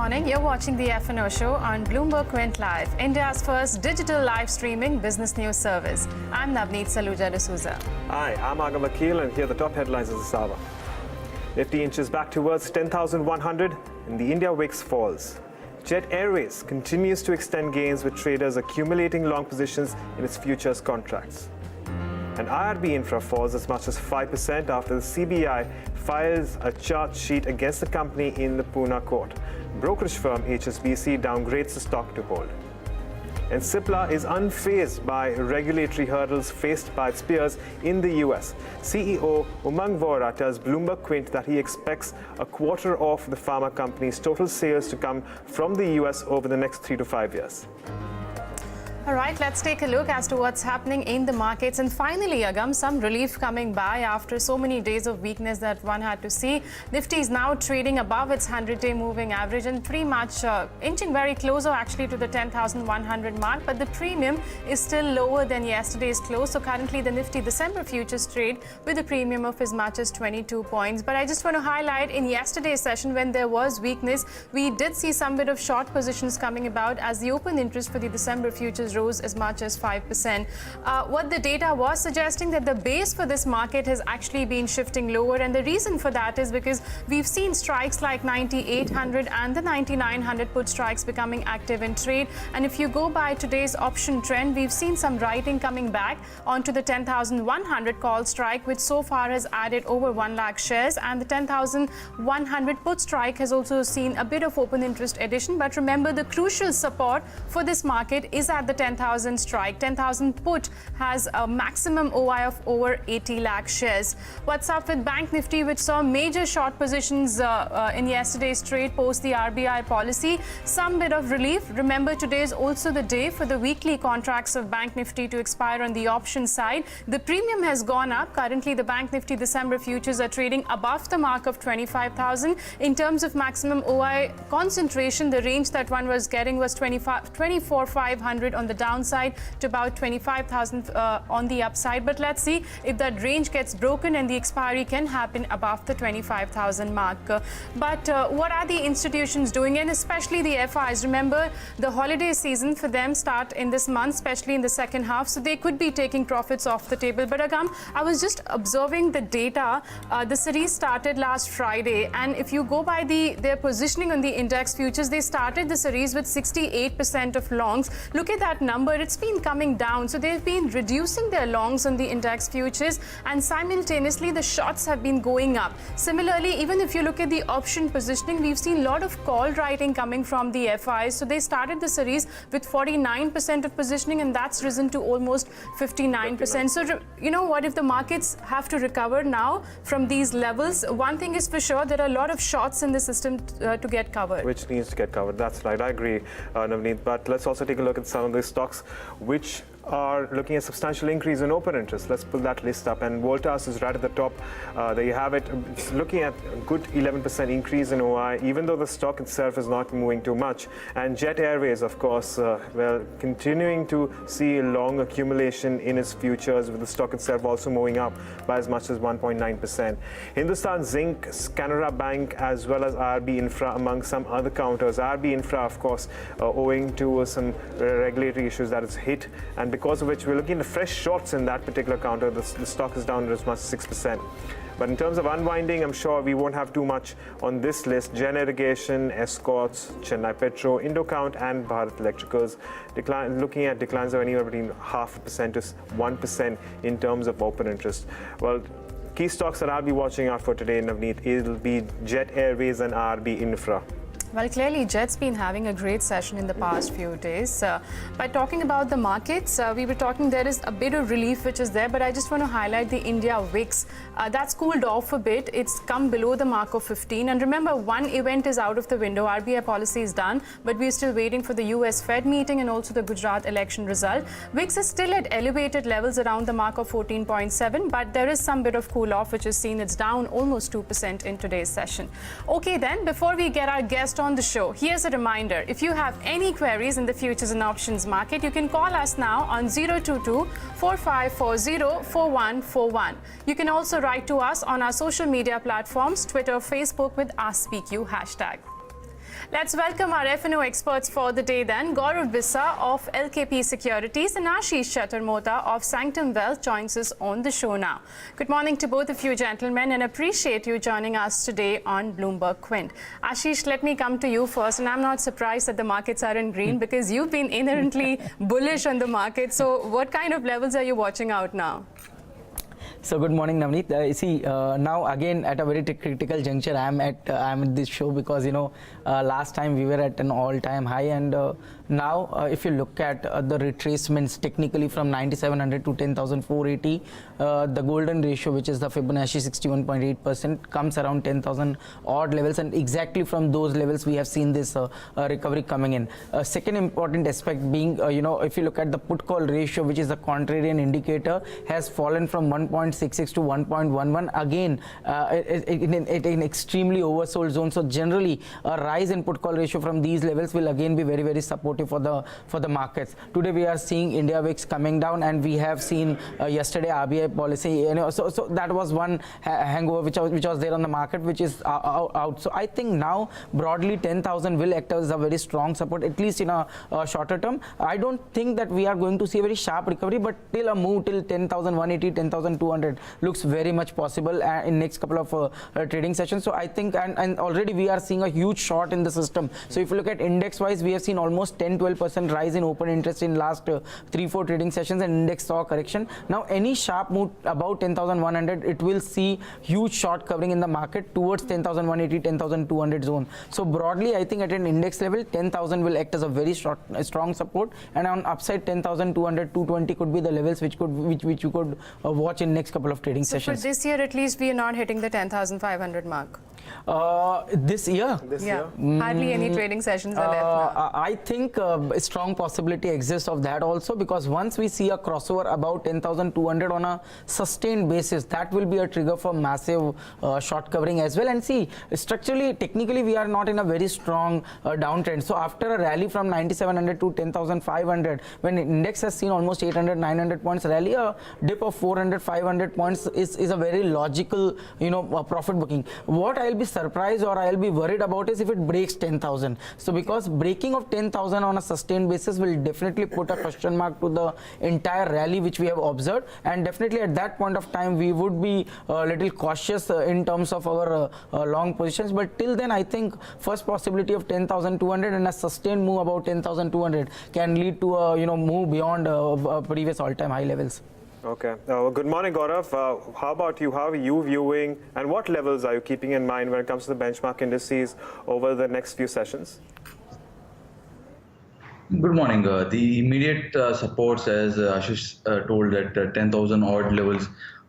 morning. You're watching the F&O Show on Bloomberg Quint Live, India's first digital live streaming business news service. I'm Navneet Saluja D'Souza. Hi, I'm Agam Akil, and here are the top headlines of this hour. Nifty inches back towards 10,100 and the India VIX falls. Jet Airways continues to extend gains with traders accumulating long positions in its futures contracts. And IRB Infra falls as much as 5% after the CBI files a charge sheet against the company in the Pune court. Brokerage firm HSBC downgrades the stock to hold. And Cipla is unfazed by regulatory hurdles faced by its peers in the US. CEO Umang Vohra tells Bloomberg Quint that he expects a quarter of the pharma company's total sales to come from the US over the next 3 to 5 years. All right, let's take a look as to what's happening in the markets. And finally, Agam, some relief coming by after so many days of weakness that one had to see. Nifty is now trading above its 100-day moving average and pretty much inching very closer actually to the 10,100 mark. But the premium is still lower than yesterday's close. So currently the Nifty December futures trade with a premium of as much as 22 points. But I just want to highlight in yesterday's session when there was weakness, we did see some bit of short positions coming about as the open interest for the December futures rose as much as 5%. What the data was suggesting that the base for this market has actually been shifting lower, and the reason for that is because we've seen strikes like 9,800 and the 9,900 put strikes becoming active in trade. And if you go by today's option trend, we've seen some writing coming back onto the 10,100 call strike, which so far has added over 1 lakh shares, and the 10,100 put strike has also seen a bit of open interest addition. But remember, the crucial support for this market is at the 10,000 strike. 10,000 put has a maximum OI of over 80 lakh shares. What's up with Bank Nifty, which saw major short positions in yesterday's trade post the RBI policy? Some bit of relief. Remember, today is also the day for the weekly contracts of Bank Nifty to expire on the option side. The premium has gone up. Currently, the Bank Nifty December futures are trading above the mark of 25,000. In terms of maximum OI concentration, the range that one was getting was 24,500 on the downside to about 25,000 on the upside. But let's see if that range gets broken and the expiry can happen above the 25,000 mark. But what are the institutions doing, and especially the FIs? Remember, the holiday season for them start in this month, especially in the second half, so they could be taking profits off the table. But Agam, I was just observing the data. The series started last Friday, and if you go by their positioning on the index futures, they started the series with 68% of longs. Look at that number, it's been coming down. So they've been reducing their longs on the index futures, and simultaneously the shorts have been going up. Similarly, even if you look at the option positioning, we've seen a lot of call writing coming from the FIs. So they started the series with 49% of positioning, and that's risen to almost 59%. So you know what, if the markets have to recover now from these levels, one thing is for sure, there are a lot of shorts in the system to get covered. Which needs to get covered. That's right. I agree, Navneet. But let's also take a look at some of the stocks which are looking at substantial increase in open interest. Let's pull that list up, and Voltas is right at the top. There you have it. It's looking at a good 11% increase in OI, even though the stock itself is not moving too much. And Jet Airways, of course, well, continuing to see a long accumulation in its futures, with the stock itself also moving up by as much as 1.9%. Hindustan Zinc, Canara Bank, as well as IRB Infra among some other counters. IRB Infra, of course, owing to some regulatory issues that it's hit, and because of which we're looking at fresh shorts in that particular counter. The stock is down as much as 6%. But in terms of unwinding, I'm sure we won't have too much on this list. Gen Irrigation, Escorts, Chennai Petro, Indocount, and Bharat Electricals looking at declines of anywhere between 0.5% to 1% in terms of open interest. Well, key stocks that I'll be watching out for today, Navneet, it'll be Jet Airways and IRB Infra. Well, clearly, Jet's been having a great session in the past few days. By talking about the markets, we were talking there is a bit of relief which is there, but I just want to highlight the India VIX. That's cooled off a bit. It's come below the mark of 15. And remember, one event is out of the window. RBI policy is done, but we're still waiting for the US Fed meeting and also the Gujarat election result. VIX is still at elevated levels around the mark of 14.7, but there is some bit of cool off which is seen. It's down almost 2% in today's session. Okay, then, before we get our guest on the show, here's a reminder. If you have any queries in the futures and options market, you can call us now on 022-4540-4141. You can also write to us on our social media platforms, Twitter, Facebook with AskSpeakYou hashtag. Let's welcome our F&O experts for the day then. Gaurav Bissa of LKP Securities and Ashish Chaturmohta of Sanctum Wealth joins us on the show now. Good morning to both of you gentlemen and appreciate you joining us today on Bloomberg Quint. Ashish, let me come to you first, and I'm not surprised that the markets are in green because you've been inherently bullish on the market. So what kind of levels are you watching out now? So good morning, Navneet. Now again at a very critical juncture, I'm at this show because last time we were at an all-time high, and now if you look at the retracements technically from 9,700 to 10,480, the golden ratio, which is the Fibonacci 61.8%, comes around 10,000 odd levels, and exactly from those levels we have seen this recovery coming in. Second important aspect being, if you look at the put-call ratio, which is the contrarian indicator, has fallen from 1.66 to 1.11, again in extremely oversold zone. So generally a rise in put call ratio from these levels will again be very, very supportive for the markets. Today we are seeing India VIX coming down, and we have seen yesterday RBI policy, so that was one hangover which was there on the market, which is out. So I think now broadly 10,000 will act as a very strong support, at least in a shorter term. I don't think that we are going to see a very sharp recovery, but till a move till 10,180, 10,200 looks very much possible in next couple of trading sessions. So I think, and already we are seeing a huge short in the system. So if you look at index wise, we have seen almost 10-12% rise in open interest in last 3-4 trading sessions, and index saw a correction. Now any sharp move about 10,100, it will see huge short covering in the market towards 10,180, 10,200 zone. So broadly I think at an index level 10,000 will act as a very strong support, and on upside 10,200, 220 could be the levels which you could watch in next couple of trading sessions. For this year at least we are not hitting the 10,500 mark. This year? Hardly any trading sessions are left now. I think a strong possibility exists of that also, because once we see a crossover about 10,200 on a sustained basis, that will be a trigger for massive short covering as well. And see, structurally, technically, we are not in a very strong downtrend. So after a rally from 9,700 to 10,500, when index has seen almost 800, 900 points rally, a dip of 400, 500 points is a very logical, profit booking. What I'll be surprised or I'll be worried about is if it breaks 10,000. So because breaking of 10,000 on a sustained basis will definitely put a question mark to the entire rally which we have observed, and definitely at that point of time we would be a little cautious in terms of our long positions. But till then I think first possibility of 10,200 and a sustained move about 10,200 can lead to a move beyond previous all-time high levels. Okay. Good morning, Gaurav. How about you? How are you viewing, and what levels are you keeping in mind when it comes to the benchmark indices over the next few sessions? Good morning. The immediate supports, as Ashish told, that 10,000 odd levels.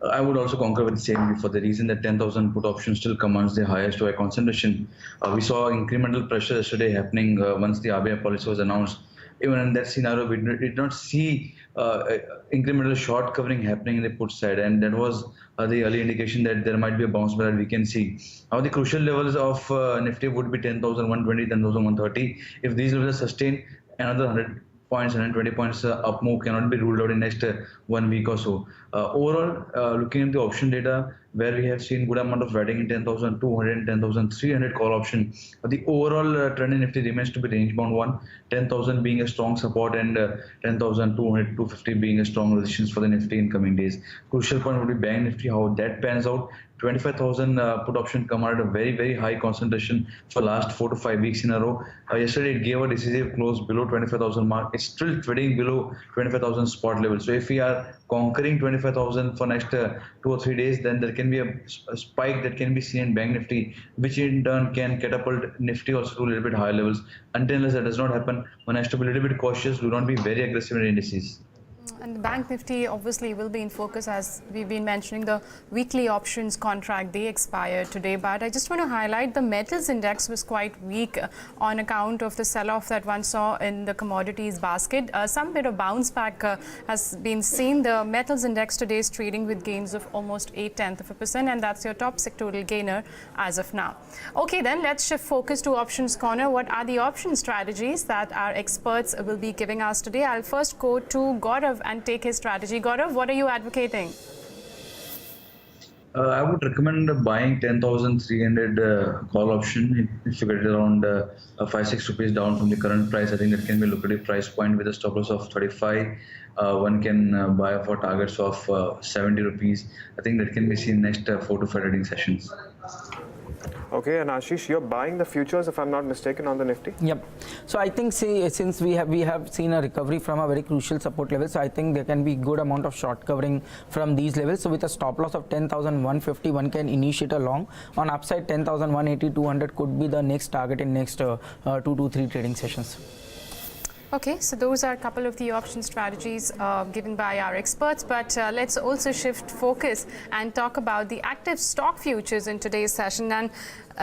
I would also concur with the same, for the reason that 10,000 put option still commands the highest OI concentration. We saw incremental pressure yesterday happening once the RBI policy was announced. Even in that scenario, we did not see incremental short covering happening in the put side, and that was the early indication that there might be a bounce back that we can see. Now the crucial levels of Nifty would be 10,120, 10,130. If these levels are sustained, another 100 points, 120 points up move cannot be ruled out in next 1 week or so. Overall, looking at the option data, where we have seen good amount of writing in 10,200 and 10,300 call option, the overall trend in Nifty remains to be range bound one, 10,000 being a strong support and 10,200, 250 being a strong resistance for the Nifty in coming days. Crucial point would be Bank Nifty, how that pans out. 25,000 put option commanded a very, very high concentration for last 4 to 5 weeks in a row. Yesterday it gave a decisive close below 25,000 mark. It's still trading below 25,000 spot level. So if we are conquering 25,000 for next 2 or 3 days, then there can be a spike that can be seen in Bank Nifty, which in turn can catapult Nifty also to a little bit higher levels. Until that does not happen, one has to be a little bit cautious. Do not be very aggressive in indices. And the Bank Nifty obviously will be in focus, as we've been mentioning. The weekly options contract, they expire today, but I just want to highlight the metals index was quite weak on account of the sell-off that one saw in the commodities basket. Some bit of bounce back has been seen. The metals index today is trading with gains of almost 0.8%, and that's your top sectoral gainer as of now. Okay, then let's shift focus to Options Corner. What are the option strategies that our experts will be giving us today? I'll first go to Gaurav and take his strategy. Gaurav, what are you advocating? I would recommend buying 10,300 call option. If you get it around 5-6 rupees down from the current price, I think that can be a lucrative price point with a stop loss of 35. One can buy for targets of 70 rupees. I think that can be seen next 4 to 5 trading sessions. Okay, and Ashish, you're buying the futures, if I'm not mistaken, on the Nifty? Yep. So I think, since we have seen a recovery from a very crucial support level, so I think there can be good amount of short covering from these levels. So with a stop loss of 10,150, one can initiate a long. On upside, 10,180, 200 could be the next target in next 2 to 3 trading sessions. Okay, so those are a couple of the option strategies given by our experts, but let's also shift focus and talk about the active stock futures in today's session. And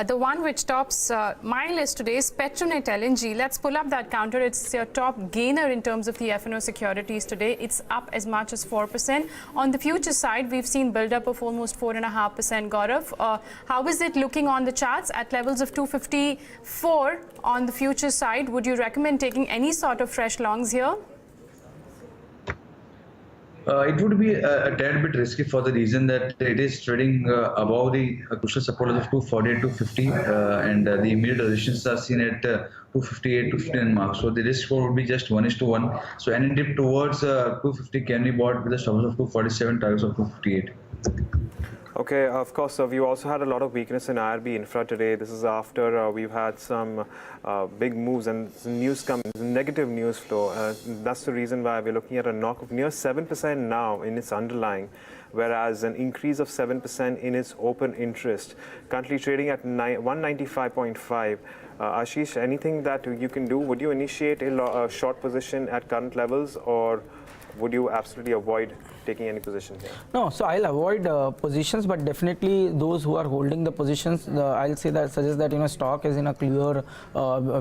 the one which tops my list today is Petronet LNG. Let's pull up that counter. It's your top gainer in terms of the F&O Securities today. It's up as much as 4%. On the future side, we've seen build-up of almost 4.5%. Gaurav, how is it looking on the charts at levels of 254 on the future side? Would you recommend taking any sort of fresh longs here? It would be a tad bit risky for the reason that it is trading above the crucial support of 248, 250, and the immediate resistance are seen at 258, 259 mark. So the risk score would be just 1:1. So any dip towards 250 can be bought with a stop loss of 247, targets of 258. Okay, of course, we also had a lot of weakness in IRB infra today. This is after we've had some big moves and some news coming, negative news flow. That's the reason why we're looking at a knock of near 7% now in its underlying, whereas an increase of 7% in its open interest. Currently trading at 195.5. Ashish, anything that you can do? Would you initiate a short position at current levels, or would you absolutely avoid taking any position here? No, so I'll avoid positions, but definitely those who are holding the positions, I'll suggest that stock is in a clear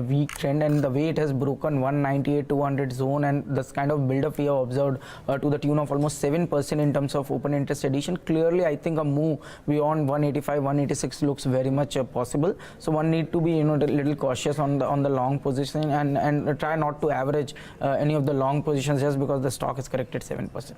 weak trend, and the way it has broken 198 200 zone and this kind of build up we have observed to the tune of almost 7% in terms of open interest addition. Clearly, I think a move beyond 185 186 looks very much possible. So one need to be a little cautious on the long position and try not to average any of the long positions just because the stock is corrected 7%.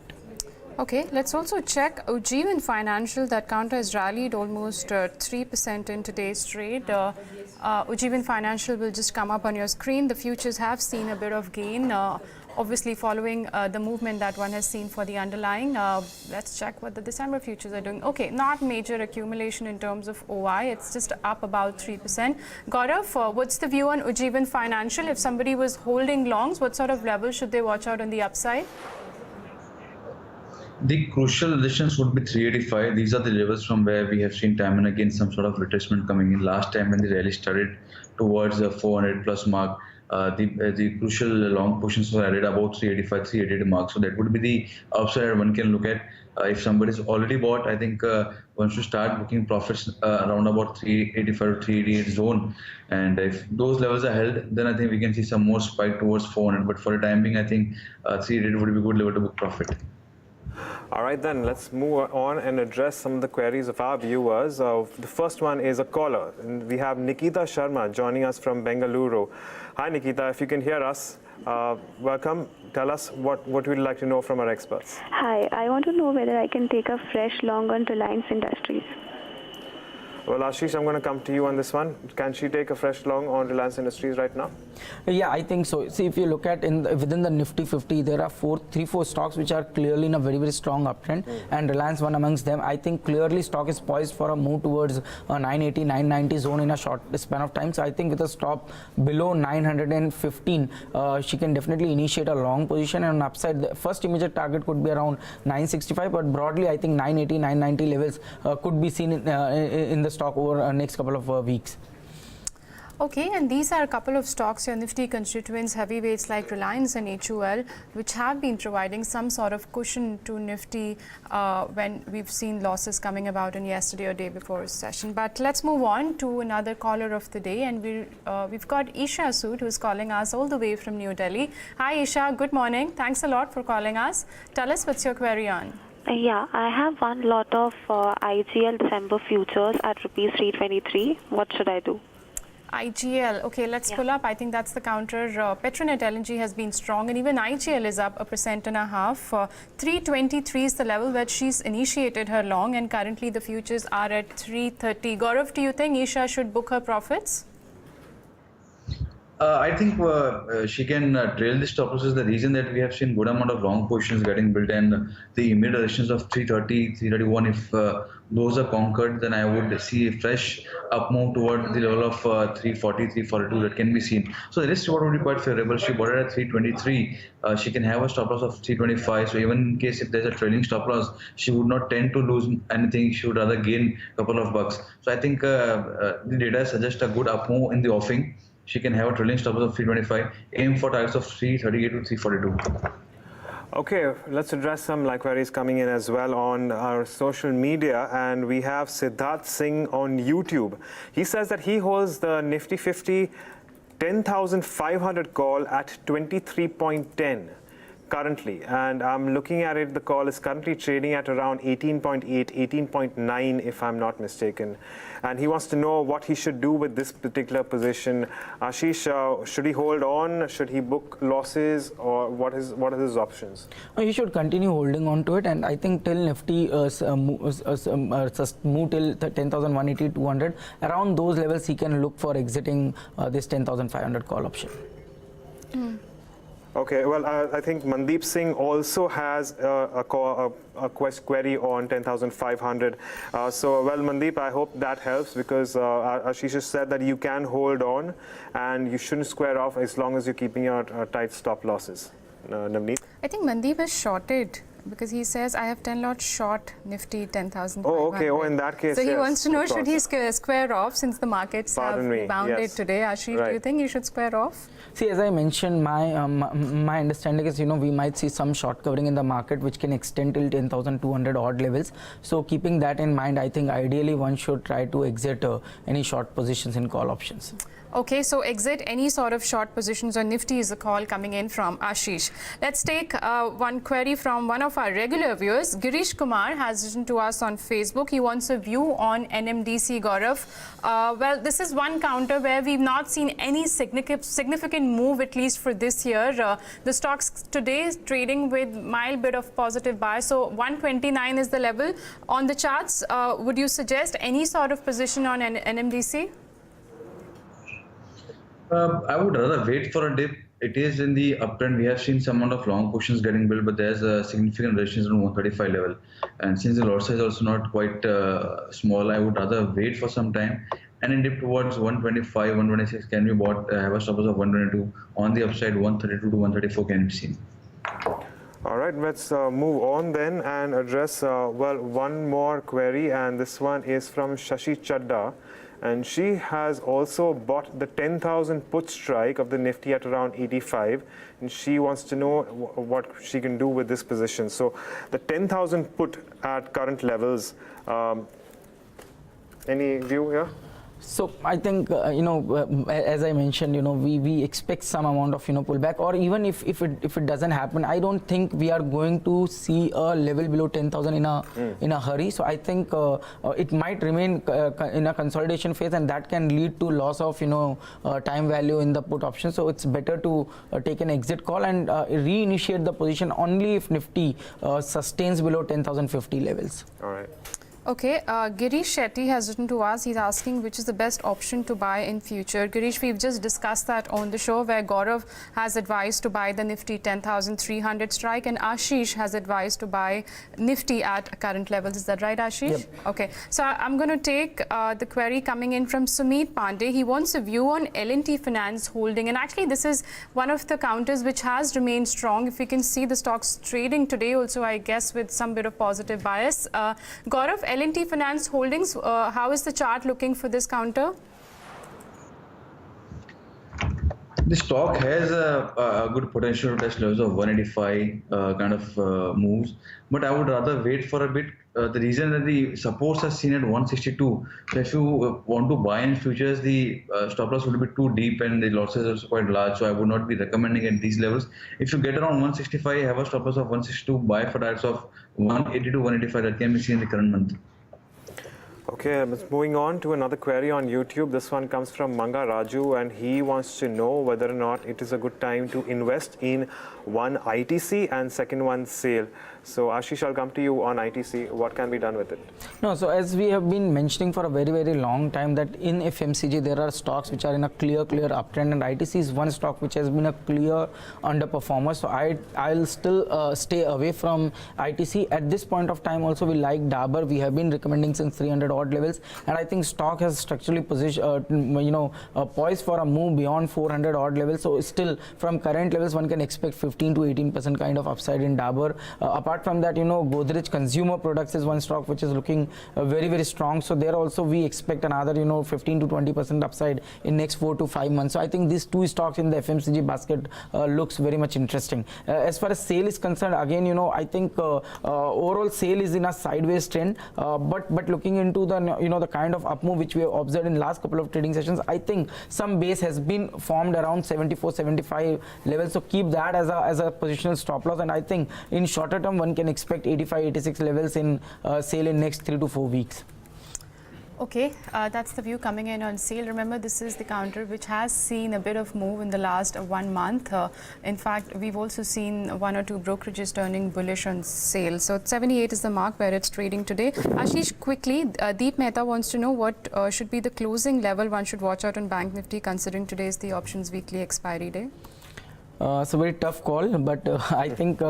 Okay, let's also check Ujjivan Financial. That counter has rallied almost 3% in today's trade. Ujjivan Financial will just come up on your screen. The futures have seen a bit of gain, obviously following the movement that one has seen for the underlying. Let's check what the December futures are doing. Okay, not major accumulation in terms of OI. It's just up about 3%. Gaurav, what's the view on Ujjivan Financial? If somebody was holding longs, what sort of levels should they watch out on the upside? The crucial resistance would be 385. These are the levels from where we have seen time and again some sort of retracement coming in. Last time when the rally started towards the 400 plus mark, the crucial long positions were added about 385, 388 mark. So that would be the upside one can look at. If somebody is already bought, I think one should start booking profits around about 385 or 388 zone. And if those levels are held, then I think we can see some more spike towards 400. But for the time being, I think 388 would be a good level to book profit. All right, then let's move on and address some of the queries of our viewers. The first one is a caller, and we have Nikita Sharma joining us from Bengaluru. Hi, Nikita. If you can hear us, welcome. Tell us what we'd like to know from our experts. Hi, I want to know whether I can take a fresh long on Reliance Industries. Well, Ashish, I'm going to come to you on this one. Can she take a fresh long on Reliance Industries right now? Yeah, I think so. See, if you look at within the Nifty 50, there are 3-4 stocks which are clearly in a very, very strong uptrend, and Reliance one amongst them. I think clearly stock is poised for a move towards a 980, 990 zone in a short span of time. So I think with a stop below 915, she can definitely initiate a long position, and on upside, the first immediate target could be around 965, but broadly, I think 980, 990 levels could be seen in the stock over next couple of weeks. Okay, and these are a couple of stocks, your Nifty constituents, heavyweights like Reliance and HUL, which have been providing some sort of cushion to Nifty when we've seen losses coming about in yesterday or day before session. But let's move on to another caller of the day, and we've got Isha Sood, who's calling us all the way from New Delhi. Hi Isha, good morning. Thanks a lot for calling us. Tell us what's your query on. Yeah, I have one lot of IGL December futures at rupees 323. What should I do? IGL. Okay, let's pull up. I think that's the counter. Petronet LNG has been strong, and even IGL is up 1.5%. 323 is the level where she's initiated her long, and currently the futures are at 330. Gaurav, do you think Isha should book her profits? I think she can trail the stop losses. The reason that we have seen good amount of long positions getting built, and the immediate resistance of 330, 331, if those are conquered, then I would see a fresh up move toward the level of 340, 342 that can be seen. So the risk reward would be quite favorable. She bought it at 323. She can have a stop loss of 325. So even in case if there's a trailing stop loss, she would not tend to lose anything. She would rather gain a couple of bucks. So I think the data suggests a good up move in the offing. She can have a trailing stop loss of 325, aim for targets of 338 to 342. Okay, let's address some queries coming in as well on our social media, and we have Siddharth Singh on YouTube. He says that he holds the Nifty 50 10,500 call at 23.10 currently, and I'm looking at it, the call is currently trading at around 18.8, 18.9 if I'm not mistaken, and he wants to know what he should do with this particular position. Ashish, should he hold on, should he book losses, or what are his options? You should continue holding on to it, and I think till Nifty move till 10,180, 200, around those levels he can look for exiting this 10,500 call option. Okay, well, I think Mandeep Singh also has a query on 10,500. So, well, Mandeep, I hope that helps, because Ashish has said that you can hold on and you shouldn't square off as long as you're keeping your tight stop losses. Navneet? I think Mandeep is shorted, because he says, I have 10 lots short Nifty 10,500. Oh, okay. Oh, in that case, so he yes, wants to know, should he square off, since the markets have rebounded today? Ashish, do you think he should square off? See, as I mentioned, my understanding is, we might see some short covering in the market, which can extend till 10,200 odd levels. So keeping that in mind, I think ideally one should try to exit any short positions in call options. Okay, so exit any sort of short positions on Nifty is a call coming in from Ashish. Let's take one query from one of our regular viewers. Girish Kumar has written to us on Facebook. He wants a view on NMDC, Gaurav. Well, this is one counter where we've not seen any significant move, at least for this year. The stocks today is trading with mild bit of positive bias. So 129 is the level. On the charts, would you suggest any sort of position on NMDC? I would rather wait for a dip. It is in the uptrend. We have seen some amount of long positions getting built, but there's a significant resistance on 135 level. And since the lot size is also not quite small, I would rather wait for some time. And in dip towards 125, 126 can be bought. Have a stop loss of 122. On the upside, 132 to 134 can be seen. All right, let's move on then and address, well, one more query, and this one is from Shashi Chadda. And she has also bought the 10,000 put strike of the Nifty at around 85, and she wants to know what she can do with this position. So the 10,000 put at current levels, any view here? So I think as I mentioned, we expect some amount of pullback, or even if it doesn't happen, I don't think we are going to see a level below 10,000 in a hurry. So I think it might remain in a consolidation phase, and that can lead to loss of time value in the put option. So it's better to take an exit call and reinitiate the position only if Nifty sustains below 10,050 levels. All right. Okay, Girish Shetty has written to us. He's asking which is the best option to buy in future. Girish, we've just discussed that on the show, where Gaurav has advised to buy the Nifty 10,300 strike, and Ashish has advised to buy Nifty at current levels. Is that right, Ashish? Yep. Okay, so I'm going to take the query coming in from Sumit Pandey. He wants a view on L&T Finance holding, and actually this is one of the counters which has remained strong. If you can see the stocks trading today also, I guess, with some bit of positive bias. Gaurav, L&T Finance Holdings, how is the chart looking for this counter? The stock has a good potential to test levels of 185 kind of moves, but I would rather wait for a bit. The reason that the supports are seen at 162, so if you want to buy in futures, the stop loss would be too deep and the losses are also quite large, so I would not be recommending at these levels. If you get around 165, have a stop loss of 162, buy for targets of 180 to 185 that can be seen in the current month. Okay, moving on to another query on YouTube. This one comes from Manga Raju, and he wants to know whether or not it is a good time to invest in one ITC and second one SAIL. So Ashish, I'll come to you on ITC. What can be done with it? No, so as we have been mentioning for a very, very long time that in FMCG there are stocks which are in a clear uptrend, and ITC is one stock which has been a clear underperformer. So I'll still stay away from ITC. At this point of time also we like Dabur. We have been recommending since 300 odd levels, and I think stock has structurally positioned, poised for a move beyond 400 odd levels. So still from current levels one can expect 15 to 18% kind of upside in Dabur. Apart from that, Godrej Consumer Products is one stock which is looking very, very strong. So there also we expect another 15 to 20% upside in next 4 to 5 months. So I think these two stocks in the FMCG basket looks very much interesting. As far as SAIL is concerned, again, I think overall SAIL is in a sideways trend, but looking into the the kind of up move which we have observed in last couple of trading sessions, I think some base has been formed around 74, 75 levels. So keep that as a positional stop loss, and I think in shorter term one can expect 85, 86 levels in SAIL in next 3 to 4 weeks. Okay, that's the view coming in on SAIL. Remember, this is the counter which has seen a bit of move in the last 1 month. In fact, we've also seen 1 or 2 brokerages turning bullish on SAIL. So 78 is the mark where it's trading today. Ashish, quickly, Deep Mehta wants to know what should be the closing level one should watch out on Bank Nifty, considering today is the options weekly expiry day. It's a very tough call, but I think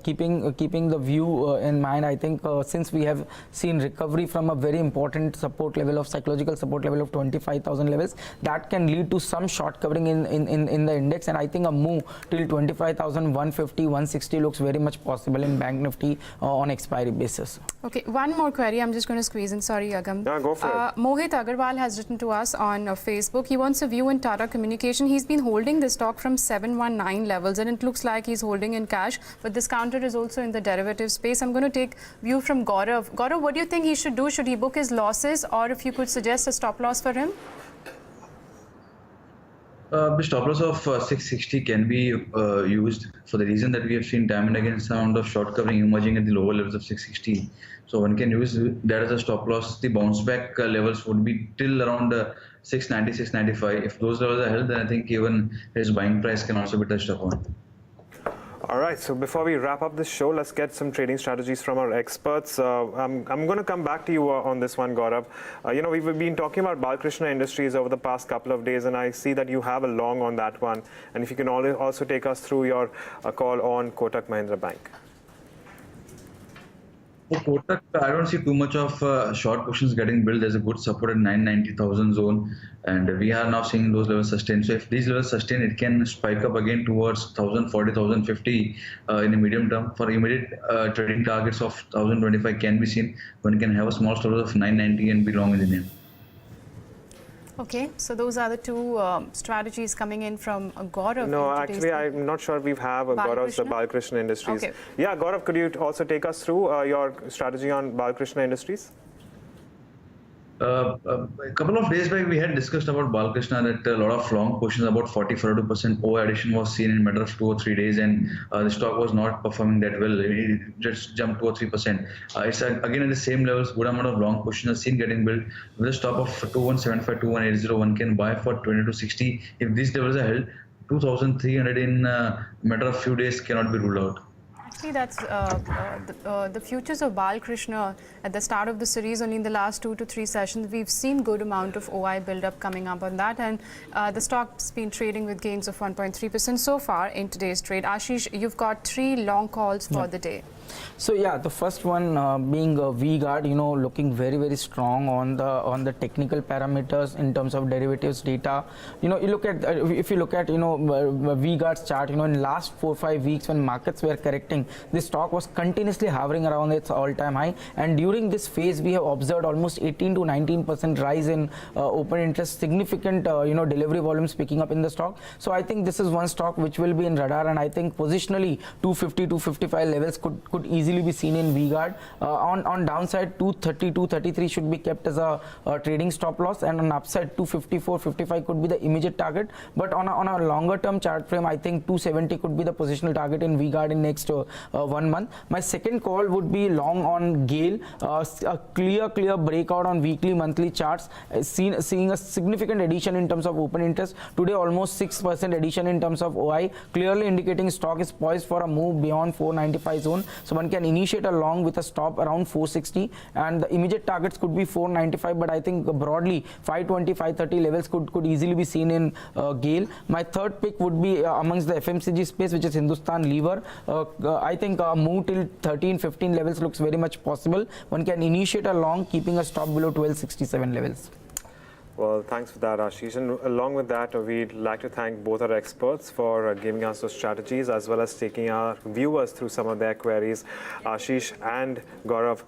keeping the view in mind, I think since we have seen recovery from a very important support level of psychological support level of 25,000 levels, that can lead to some short covering in the index, and I think a move till 25,150, 160 looks very much possible in Bank Nifty on expiry basis. Okay, one more query I'm just going to squeeze in. Sorry, Agam. Yeah, go for it. Mohit Agarwal has written to us on Facebook. He wants a view in Tata Communication. He's been holding the stock from 719 levels, and it looks like he's holding in cash, but this counter is also in the derivative space. I'm going to take view from Gaurav. Gaurav, what do you think he should do? Should he book his losses, or if you could suggest a stop loss for him? The stop loss of 660 can be used for the reason that we have seen time and again some amount of short covering emerging at the lower levels of 660. So one can use that as a stop loss. The bounce back levels would be till around 690, 695. If those levels are held, then I think even his buying price can also be touched upon. All right, so before we wrap up this show, let's get some trading strategies from our experts. I'm going to come back to you on this one, Gaurav. We've been talking about Balkrishna Industries over the past couple of days, and I see that you have a long on that one. And if you can also take us through your call on Kotak Mahindra Bank. For Kotak, I don't see too much of short positions getting built. There's a good support at 990,000 zone, and we are now seeing those levels sustain. So if these levels sustain, it can spike up again towards 1,040, 1,050 in the medium term. For immediate trading targets of 1,025 can be seen. One can have a small stop loss of 990 and be long in the name. Okay, so those are the two strategies coming in from Gaurav. No, actually, I'm not sure we have Gaurav's Balkrishna Industries. Okay. Yeah, Gaurav, could you also take us through your strategy on Balkrishna Industries? A couple of days back, we had discussed about Balkrishna that a lot of long positions, about 40-42% O addition was seen in a matter of 2 or 3 days, and the stock was not performing that well. It just jumped 2 or 3%. It's again at the same levels. Good amount of long positions are seen getting built with a stop of 2175, 2180. One can buy for 2260. If these levels are held, 2300 in a matter of few days cannot be ruled out. Actually, that's the futures of Balkrishna at the start of the series. Only in the last 2 to 3 sessions, we've seen good amount of OI build-up coming up on that, and the stock's been trading with gains of 1.3% so far in today's trade. Ashish, you've got 3 long calls for the day. So yeah, the first one being V-Guard, looking very, very strong on the technical parameters in terms of derivatives data. You look at if you look at V-Guard's chart, in last 4-5 weeks when markets were correcting, this stock was continuously hovering around its all-time high, and during this phase we have observed almost 18 to 19% rise in open interest, significant delivery volumes picking up in the stock. So I think this is one stock which will be in radar, and I think positionally 250 to 255 levels could could easily be seen in V-Guard. On downside, 230, 233 should be kept as a trading stop loss, and on upside 254, 55 could be the immediate target. But on a longer term chart frame, I think 270 could be the positional target in V-Guard in next 1 month. My second call would be long on GAIL. A clear breakout on weekly, monthly charts, seeing a significant addition in terms of open interest. Today almost 6% addition in terms of OI, clearly indicating stock is poised for a move beyond 495 zone. So one can initiate a long with a stop around 460, and the immediate targets could be 495, but I think broadly 520, 530 levels could easily be seen in GAIL. My third pick would be amongst the FMCG space, which is Hindustan Lever. I think a move till 13, 15 levels looks very much possible. One can initiate a long, keeping a stop below 1267 levels. Well, thanks for that, Ashish. And along with that, we'd like to thank both our experts for giving us those strategies, as well as taking our viewers through some of their queries. Ashish and Gaurav,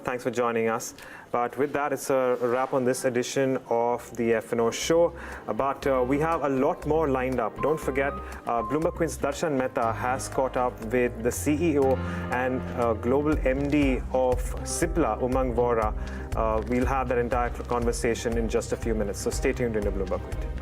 thanks for joining us. But with that, it's a wrap on this edition of the F&O Show. But we have a lot more lined up. Don't forget, Bloomberg Queen's Darshan Mehta has caught up with the CEO and global MD of Cipla, Umang Vora. We'll have that entire conversation in just a few minutes. So stay tuned in the Bloomberg Queen.